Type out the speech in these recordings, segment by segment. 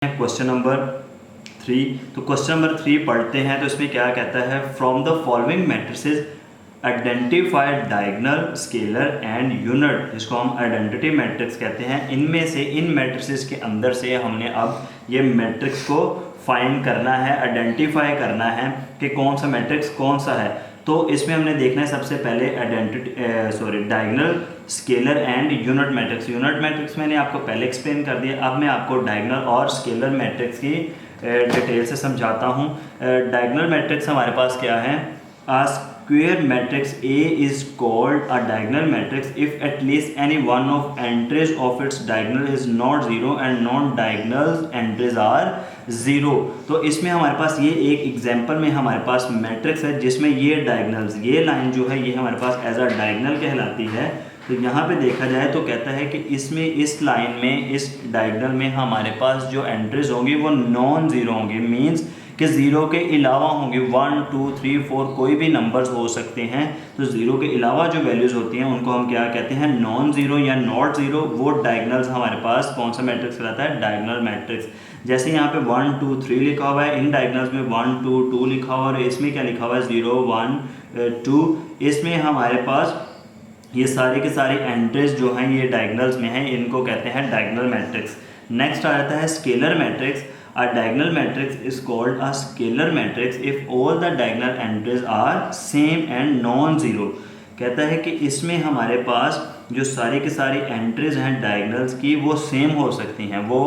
Question number 3। तो question number 3 पढ़ते हैं। तो इसमें क्या कहता है, from the following matrices identify diagonal, scalar and unit, जिसको हम आइडेंटिटी मैट्रिक्स कहते हैं। इनमें से इन मैट्रिसेस के अंदर से हमने अब ये मैट्रिक्स को फाइंड करना है, आइडेंटिफाई करना है कि कौन सा मैट्रिक्स कौन सा है। तो इसमें हमने देखना है सबसे पहले diagonal, scalar and unit matrix. Unit matrix मैंने आपको पहले एक्सप्लेन कर दिया, अब मैं आपको डायगोनल और स्केलर मैट्रिक्स की डिटेल से समझाता हूँ। डायगोनल मैट्रिक्स हमारे पास क्या है, a square matrix A is called a diagonal matrix if at least any one of entries of its diagonal is not zero and non-diagonal entries are zero। तो इसमें हमारे पास ये एक एग्जांपल में हमारे पास मैट्रिक्स है जिसमें ये डायगोनल्स, ये लाइन जो है ये हमारे पास एज अ डायगोनल कहलाती है। तो यहाँ पे देखा जाए तो कहता है कि इसमें इस लाइन में, इस डायगोनल में हमारे पास जो एंट्रीज होंगी वो नॉन ज़ीरो होंगी, मीन्स कि ज़ीरो के अलावा होंगे। 1 2 3 4 कोई भी नंबर्स हो सकते हैं। तो ज़ीरो के अलावा जो वैल्यूज़ होती हैं उनको हम क्या कहते हैं, नॉन ज़ीरो या नॉट ज़ीरो। वो डायगोनल्स हमारे पास कौन सा मैट्रिक्स कहलाता है, डायगोनल मैट्रिक्स। जैसे यहाँ पे 1 2 3 लिखा हुआ है, इन डायगोनल्स में 1 2 2 लिखा हुआ है, और इसमें क्या लिखा हुआ है 0 1 2। इसमें हमारे पास ये सारे के सारे एंट्रीज जो हैं ये डायगोनल्स में हैं, इनको कहते हैं डायगोनल मैट्रिक्स। नेक्स्ट आ जाता है scalar matrix. A diagonal matrix is called a scalar matrix if all the diagonal entries are same and non-zero। कहता है कि इसमें हमारे पास जो सारी की सारी एंट्रीज हैं डायगोनल्स की वो सेम हो सकती हैं। वो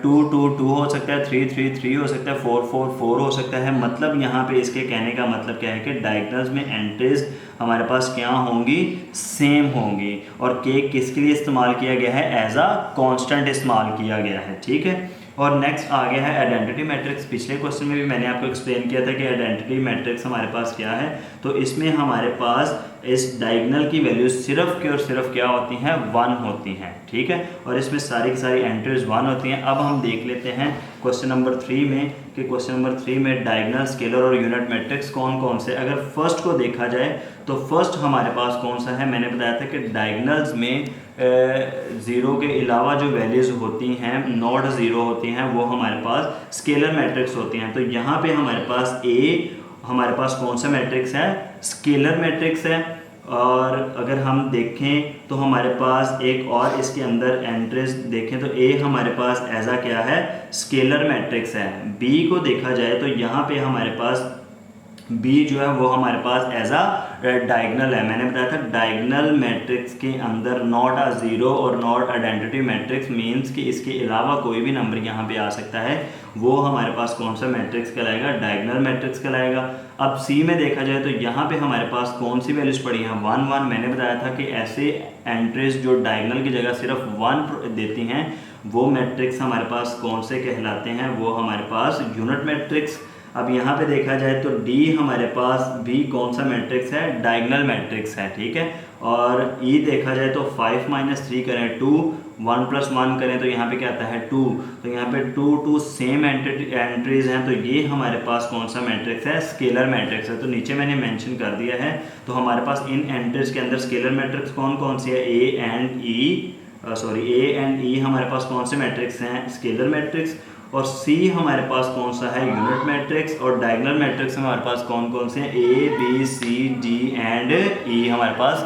2 2 2 हो सकता है, 3 3 3 हो सकता है, 4 4 4 हो सकता है। मतलब यहाँ पे इसके कहने का मतलब क्या है कि डायगोनल्स में एंट्रीज हमारे पास क्या होंगी, सेम होंगी। और के किसके लिए इस्तेमाल किया गया है, एज अ कांस्टेंट इस्तेमाल किया गया है, ठीक है। और नेक्स्ट आ गया है आइडेंटिटी मैट्रिक्स। पिछले क्वेश्चन में भी मैंने आपको एक्सप्लेन किया था कि आइडेंटिटी मैट्रिक्स हमारे पास क्या है। तो इसमें हमारे पास इस डायगोनल की वैल्यू सिर्फ की और सिर्फ क्या होती हैं, 1 होती हैं, ठीक है। और इसमें सारी की सारी एंट्रीज 1 होती हैं। अब हम देख लेते हैं क्वेश्चन नंबर 3 में कि क्वेश्चन नंबर 3 में डायगोनल, स्केलर और यूनिट मैट्रिक्स कौन कौन से। अगर फर्स्ट को देखा जाए तो फर्स्ट हमारे पास कौन सा है, मैंने बताया था कि डायगोनल्स में ज़ीरो के अलावा जो वैल्यूज़ होती हैं, नॉट ज़ीरो होती हैं, वो हमारे पास स्केलर मैट्रिक्स होती हैं। तो यहाँ पे हमारे पास हमारे पास कौन सा मैट्रिक्स है, स्केलर मैट्रिक्स है। और अगर हम देखें तो हमारे पास एक और इसके अंदर एंट्रीज देखें तो ए हमारे पास ऐसा क्या है, स्केलर मैट्रिक्स है। बी को देखा जाए तो यहाँ पे हमारे पास बी जो है वो हमारे पास एज अ डायगोनल है। मैंने बताया था डायगोनल मैट्रिक्स के अंदर नॉट अ ज़ीरो और नॉट आइडेंटिटी मैट्रिक्स, मींस कि इसके अलावा कोई भी नंबर यहाँ पे आ सकता है। वो हमारे पास कौन सा मैट्रिक्स कहलाएगा, डायगोनल मैट्रिक्स कहलाएगा। अब सी में देखा जाए तो यहाँ पे हमारे पास कौन सी वैल्यूज पड़ी हैं, 1 1। मैंने बताया था कि ऐसे एंट्रीज जो डायगोनल की जगह सिर्फ 1 देती हैं वो मैट्रिक्स हमारे पास कौन से कहलाते हैं, वो हमारे पास यूनिट मैट्रिक्स। अब यहाँ पे देखा जाए तो डी हमारे पास भी कौन सा मैट्रिक्स है, डायगोनल मैट्रिक्स है, ठीक है। और ई देखा जाए तो 5 - 3 करें 2, 1 + 1 करें तो यहाँ पे क्या आता है 2। तो यहाँ पे 2 2 सेम एंट्रीज हैं, तो ये हमारे पास कौन सा मैट्रिक्स है, स्केलर मैट्रिक्स है। तो नीचे मैंने मेंशन कर दिया है। तो हमारे पास इन एंट्रीज के अंदर स्केलर मैट्रिक्स कौन कौन सी है, ए एंड ई हमारे पास कौन से मैट्रिक्स हैं, स्केलर मैट्रिक्स। और सी हमारे पास कौन सा है, यूनिट मैट्रिक्स। और डायगोनल मैट्रिक्स हमारे पास कौन कौन से हैं, A B C D and E हमारे पास।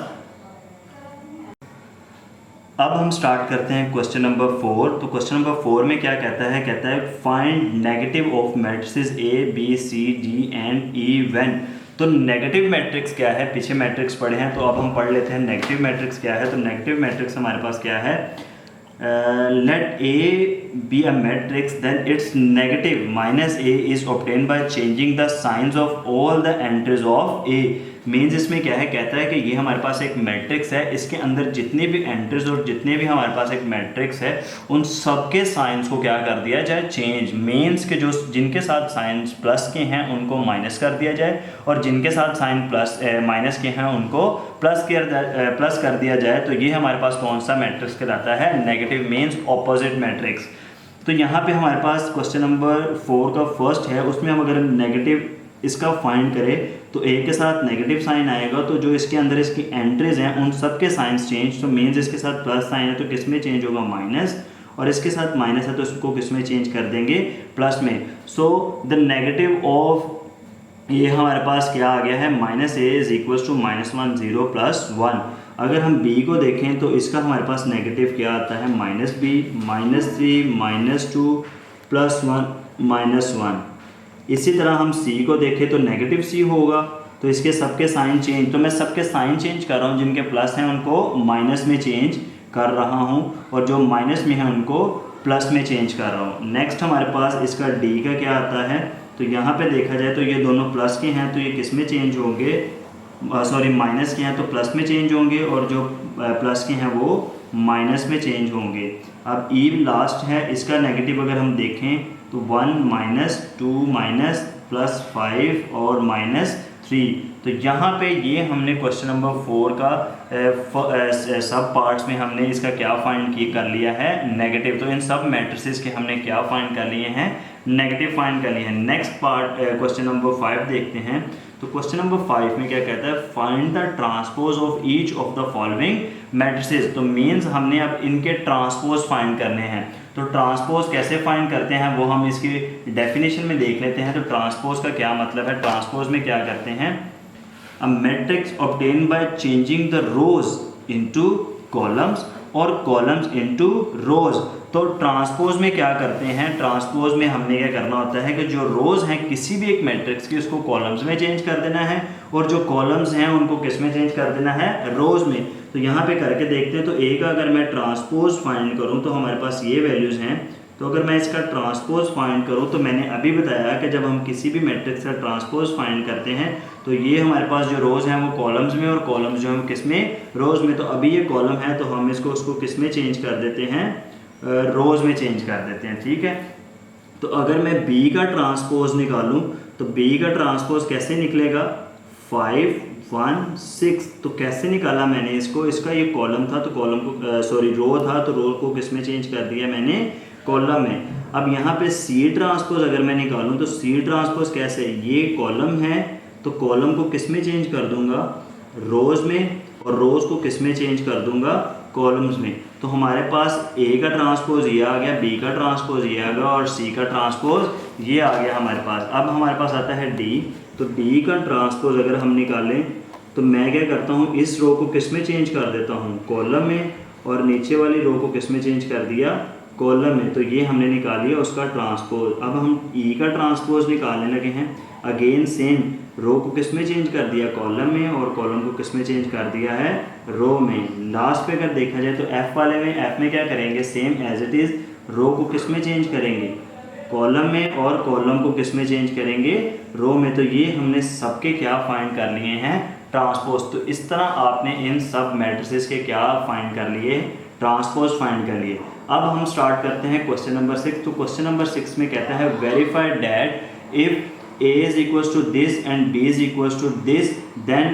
अब हम स्टार्ट करते हैं क्वेश्चन नंबर 4। तो क्वेश्चन नंबर 4 में क्या कहता है find negative of matrices A B C D and E when. तो नेगेटिव मैट्रिक्स क्या है, पीछे मैट्रिक्स पढ़े हैं तो अब हम पढ़ लेते हैं नेगेटिव मैट्रिक्स क्या है। तो नेगेटिव मैट्रिक्स हमारे पास क्या है, let A be a matrix then its negative -A is obtained by changing the signs of all the entries of A। Means इसमें क्या है, कहता है कि ये हमारे पास एक मैट्रिक्स है, इसके अंदर जितने भी एंट्रीज और जितने भी हमारे पास एक मैट्रिक्स है उन सबके साइंस को क्या कर दिया जाए, चेंज। मीन्स के जो जिनके साथ साइंस प्लस के हैं उनको माइनस कर दिया जाए, और जिनके साथ साइन माइनस के हैं उनको प्लस कर दिया जाए। तो ये हमारे पास कौन सा मैट्रिक्स कहलाता है, नेगेटिव मीन्स ऑपोजिट मैट्रिक्स। तो यहाँ पे हमारे पास क्वेश्चन नंबर 4 का फर्स्ट है, उसमें हम अगर नेगेटिव इसका फाइंड करें तो ए के साथ नेगेटिव साइन आएगा, तो जो इसके अंदर इसकी एंट्रीज हैं उन सब के साइंस चेंज। तो मीन्स इसके साथ प्लस साइन है तो किस में चेंज होगा, माइनस। और इसके साथ माइनस है तो इसको किस में चेंज कर देंगे, प्लस में। सो द नेगेटिव ऑफ ये हमारे पास क्या आ गया है, minus A is equal to -1 0 + 1। अगर हम b को देखें तो इसका हमारे पास नेगेटिव क्या आता है, -b -3 -2 +1 -1। इसी तरह हम c को देखें तो नेगेटिव c होगा, तो इसके सबके साइन चेंज, तो मैं सबके साइन चेंज कर रहा हूँ, जिनके प्लस हैं उनको माइनस में चेंज कर रहा हूँ और जो माइनस में है उनको प्लस में चेंज कर रहा हूँ। नेक्स्ट हमारे पास इसका d का क्या आता है, तो यहाँ पे देखा जाए तो ये दोनों प्लस के हैं तो ये किस में चेंज होंगे, सॉरी माइनस के हैं तो प्लस में चेंज होंगे और जो प्लस के हैं वो माइनस में चेंज होंगे। अब ई लास्ट है, इसका नेगेटिव अगर हम देखें तो 1 -2 +5 और -3। तो यहाँ पे ये हमने क्वेश्चन नंबर 4 का सब पार्ट्स में हमने इसका क्या फाइंड कर लिया है, नेगेटिव। तो इन सब मैट्रिसेस के हमने क्या फाइंड कर लिए हैं, नेगेटिव फाइंड कर लिए हैं। नेक्स्ट पार्ट क्वेश्चन नंबर 5 देखते हैं। तो क्वेश्चन नंबर 5 में क्या कहता है, find the transpose of each of the following matrices. तो मीन्स हमने अब इनके ट्रांसपोज फाइंड करने हैं। तो ट्रांसपोज कैसे फाइंड करते हैं वो हम इसकी डेफिनेशन में देख लेते हैं। तो ट्रांसपोज का क्या मतलब है, ट्रांसपोज में क्या करते हैं, a matrix obtain by changing the rose into columns और कॉलम्स इनटू रोज। तो ट्रांसपोज में क्या करते हैं, ट्रांसपोज में हमने क्या करना होता है कि जो रोज हैं किसी भी एक मैट्रिक्स की उसको कॉलम्स में चेंज कर देना है और जो कॉलम्स हैं उनको किस में चेंज कर देना है, रोज में। तो यहाँ पे करके देखते हैं। तो ए का अगर मैं ट्रांसपोज फाइंड करूँ तो हमारे पास ये वैल्यूज़ हैं। तो अगर मैं इसका ट्रांसपोज फाइंड करूँ तो मैंने अभी बताया कि जब हम किसी भी मैट्रिक्स का ट्रांसपोज फाइंड करते हैं तो ये हमारे पास जो रोज़ हैं वो कॉलम्स में और कॉलम्स जो हम किस में, रोज़ में। तो अभी ये कॉलम है तो हम उसको किस में चेंज कर देते हैं, रोज़ में चेंज कर देते हैं, ठीक है। तो अगर मैं b का ट्रांसपोज निकालूं तो b का ट्रांसपोज कैसे निकलेगा, 5 1 6। तो कैसे निकाला मैंने इसको, इसका ये कॉलम था तो कॉलम को सॉरी रो था तो रो को किस में चेंज कर दिया मैंने, कॉलम में। अब यहाँ पे c ट्रांसपोज अगर मैं निकालूं तो c ट्रांसपोज कैसे, ये कॉलम है तो कॉलम को किस में चेंज कर दूंगा, रोज़ में, और रोज़ को किस में चेंज कर दूंगा, कॉलम्स में। तो हमारे पास a का ट्रांसपोज ये आ गया, b का ट्रांसपोज ये आ गया और c का ट्रांसपोज ये आ गया हमारे पास। अब हमारे पास आता है d। तो d का ट्रांसपोज अगर हम निकालें तो मैं क्या करता हूँ, इस रो को किस में चेंज कर देता हूँ, कॉलम में, और नीचे वाली रो को किस में चेंज कर दिया, कॉलम में। तो ये हमने निकाल लिया उसका ट्रांसपोज। अब हम e का ट्रांसपोज निकालने लगे हैं। अगेन सेम, रो को किस में चेंज कर दिया, कॉलम में, और कॉलम को किस में चेंज कर दिया है, रो में। लास्ट पे अगर देखा जाए तो f वाले में, f में क्या करेंगे, सेम एज इट इज़, रो को किस में चेंज करेंगे, कॉलम में, और कॉलम को किस में चेंज करेंगे, रो में। तो ये हमने सबके क्या फाइंड कर लिए हैं, ट्रांसपोज। तो इस तरह आपने इन सब मैट्रिसेस के क्या फाइंड कर लिए, ट्रांसपोज फाइंड कर लिए। अब हम स्टार्ट करते हैं क्वेश्चन नंबर 6। तो क्वेश्चन नंबर 6 में कहता है verify that if a is equals to this and b is equals to this then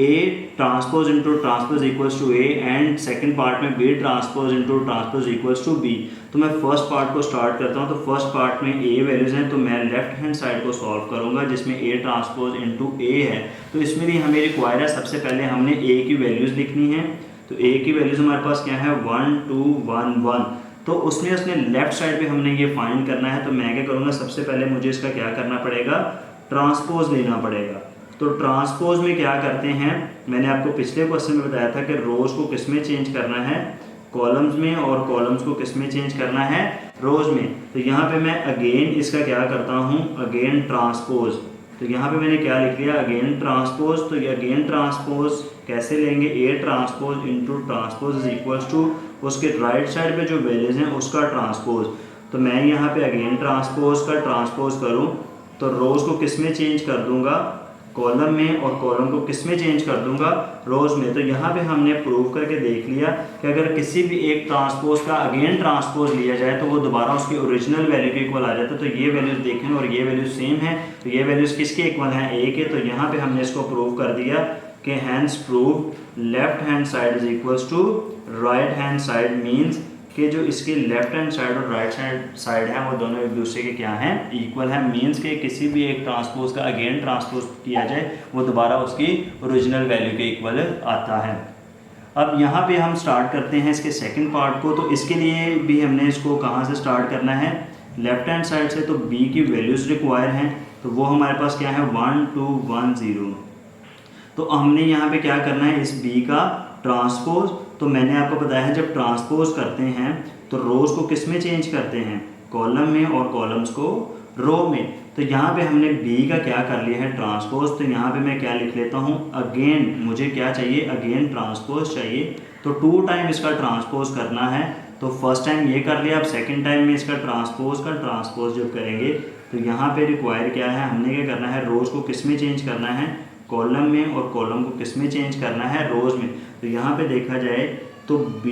a transpose into transpose equals to a and second part में b transpose into transpose equals to b। तो मैं first part को start करता हूँ। तो first part में a values हैं तो मैं लेफ्ट हैंड साइड को सॉल्व करूँगा जिसमें a ट्रांसपोज इंटू a है। तो इसमें भी हमें रिक्वायर है, सबसे पहले हमने a की वैल्यूज़ लिखनी है। तो a की वैल्यूज़ हमारे पास क्या है, 1 2 1 1। तो उसने लेफ्ट साइड पे हमने ये फाइंड करना है। तो मैं क्या करूँगा, सबसे पहले मुझे इसका क्या करना पड़ेगा, ट्रांसपोज लेना पड़ेगा। तो ट्रांसपोज में क्या करते हैं, मैंने आपको पिछले क्वेश्चन में बताया था कि रोज़ को किस में चेंज करना है, कॉलम्स में, और कॉलम्स को किस में चेंज करना है, रोज़ में। तो यहाँ पे मैं अगेन इसका क्या करता हूँ, अगेन ट्रांसपोज। तो यहाँ पे मैंने क्या लिख लिया, अगेन ट्रांसपोज। तो ये अगेन ट्रांसपोज कैसे लेंगे, a transpose into transpose is equals to उसके राइट साइड पे जो वैल्यूज हैं उसका ट्रांसपोज। तो मैं यहाँ पे अगेन ट्रांसपोज का ट्रांसपोज करूँ तो रोज़ को किस में चेंज कर दूंगा, कॉलम में, और कॉलम को किस में चेंज कर दूंगा, रोज़ में। तो यहाँ पे हमने प्रूव करके देख लिया कि अगर किसी भी एक ट्रांसपोज का अगेन ट्रांसपोज लिया जाए तो वो दोबारा उसकी ओरिजिनल वैल्यू के इक्वल आ जाता है। तो ये वैल्यूज़ देखें और ये वैल्यूज सेम है, तो ये वैल्यूज़ किसके इक्वल हैं, a के। तो यहाँ पे हमने इसको प्रूव कर दिया कि hence prove left hand side is equals to right hand side, means कि जो इसके लेफ्ट हैंड साइड और राइट साइड है वो दोनों एक दूसरे के क्या हैं, इक्वल है। मीन्स के किसी भी एक ट्रांसपोज का अगेन ट्रांसपोज किया जाए वो दोबारा उसकी ओरिजिनल वैल्यू के इक्वल आता है। अब यहाँ पे हम स्टार्ट करते हैं इसके सेकंड पार्ट को। तो इसके लिए भी हमने इसको कहाँ से स्टार्ट करना है, लेफ्ट हैंड साइड से। तो b की वैल्यूज़ रिक्वायर हैं, तो वो हमारे पास क्या है 1 2 1 0। तो हमने यहाँ पे क्या करना है, इस b का ट्रांसपोज। तो मैंने आपको बताया है जब ट्रांसपोज करते हैं तो रोज़ को किस में चेंज करते हैं, कॉलम में, और कॉलम्स को रो में। तो यहाँ पे हमने b का क्या कर लिया है ट्रांसपोज। तो यहाँ पे मैं क्या लिख लेता हूँ, अगेन मुझे क्या चाहिए, अगेन ट्रांसपोज चाहिए। तो 2 टाइम इसका ट्रांसपोज करना है। तो फर्स्ट टाइम ये कर लिया, अब सेकंड टाइम में इसका ट्रांसपोज जब करेंगे तो यहाँ पे रिक्वायर क्या है, हमने क्या करना है, रोज़ को किस में चेंज करना है, कॉलम में, और कॉलम को किस में चेंज करना है, रोज़ में। तो यहाँ पे देखा जाए तो b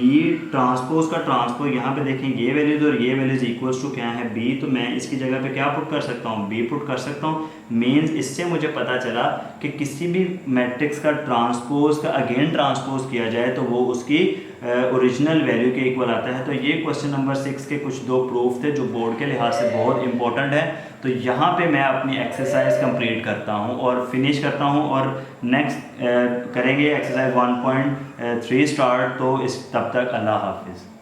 ट्रांसपोज का ट्रांसपोज, यहाँ पे देखें ये वैल्यूज और ये वैल्यूज इक्वल्स टू क्या है b। तो मैं इसकी जगह पे क्या पुट कर सकता हूँ, b पुट कर सकता हूँ। मीन्स इससे मुझे पता चला कि किसी भी मैट्रिक्स का ट्रांसपोज का अगेन ट्रांसपोज किया जाए तो वो उसकी ओरिजिनल वैल्यू के इक्वल आता है। तो ये क्वेश्चन नंबर 6 के कुछ 2 प्रूफ थे जो बोर्ड के लिहाज से बहुत इंपॉर्टेंट है। तो यहाँ पे मैं अपनी एक्सरसाइज कंप्लीट करता हूँ और फिनिश करता हूँ, और नेक्स्ट करेंगे एक्सरसाइज 1.3 स्टार्ट। तो इस तब तक अल्लाह हाफिज़।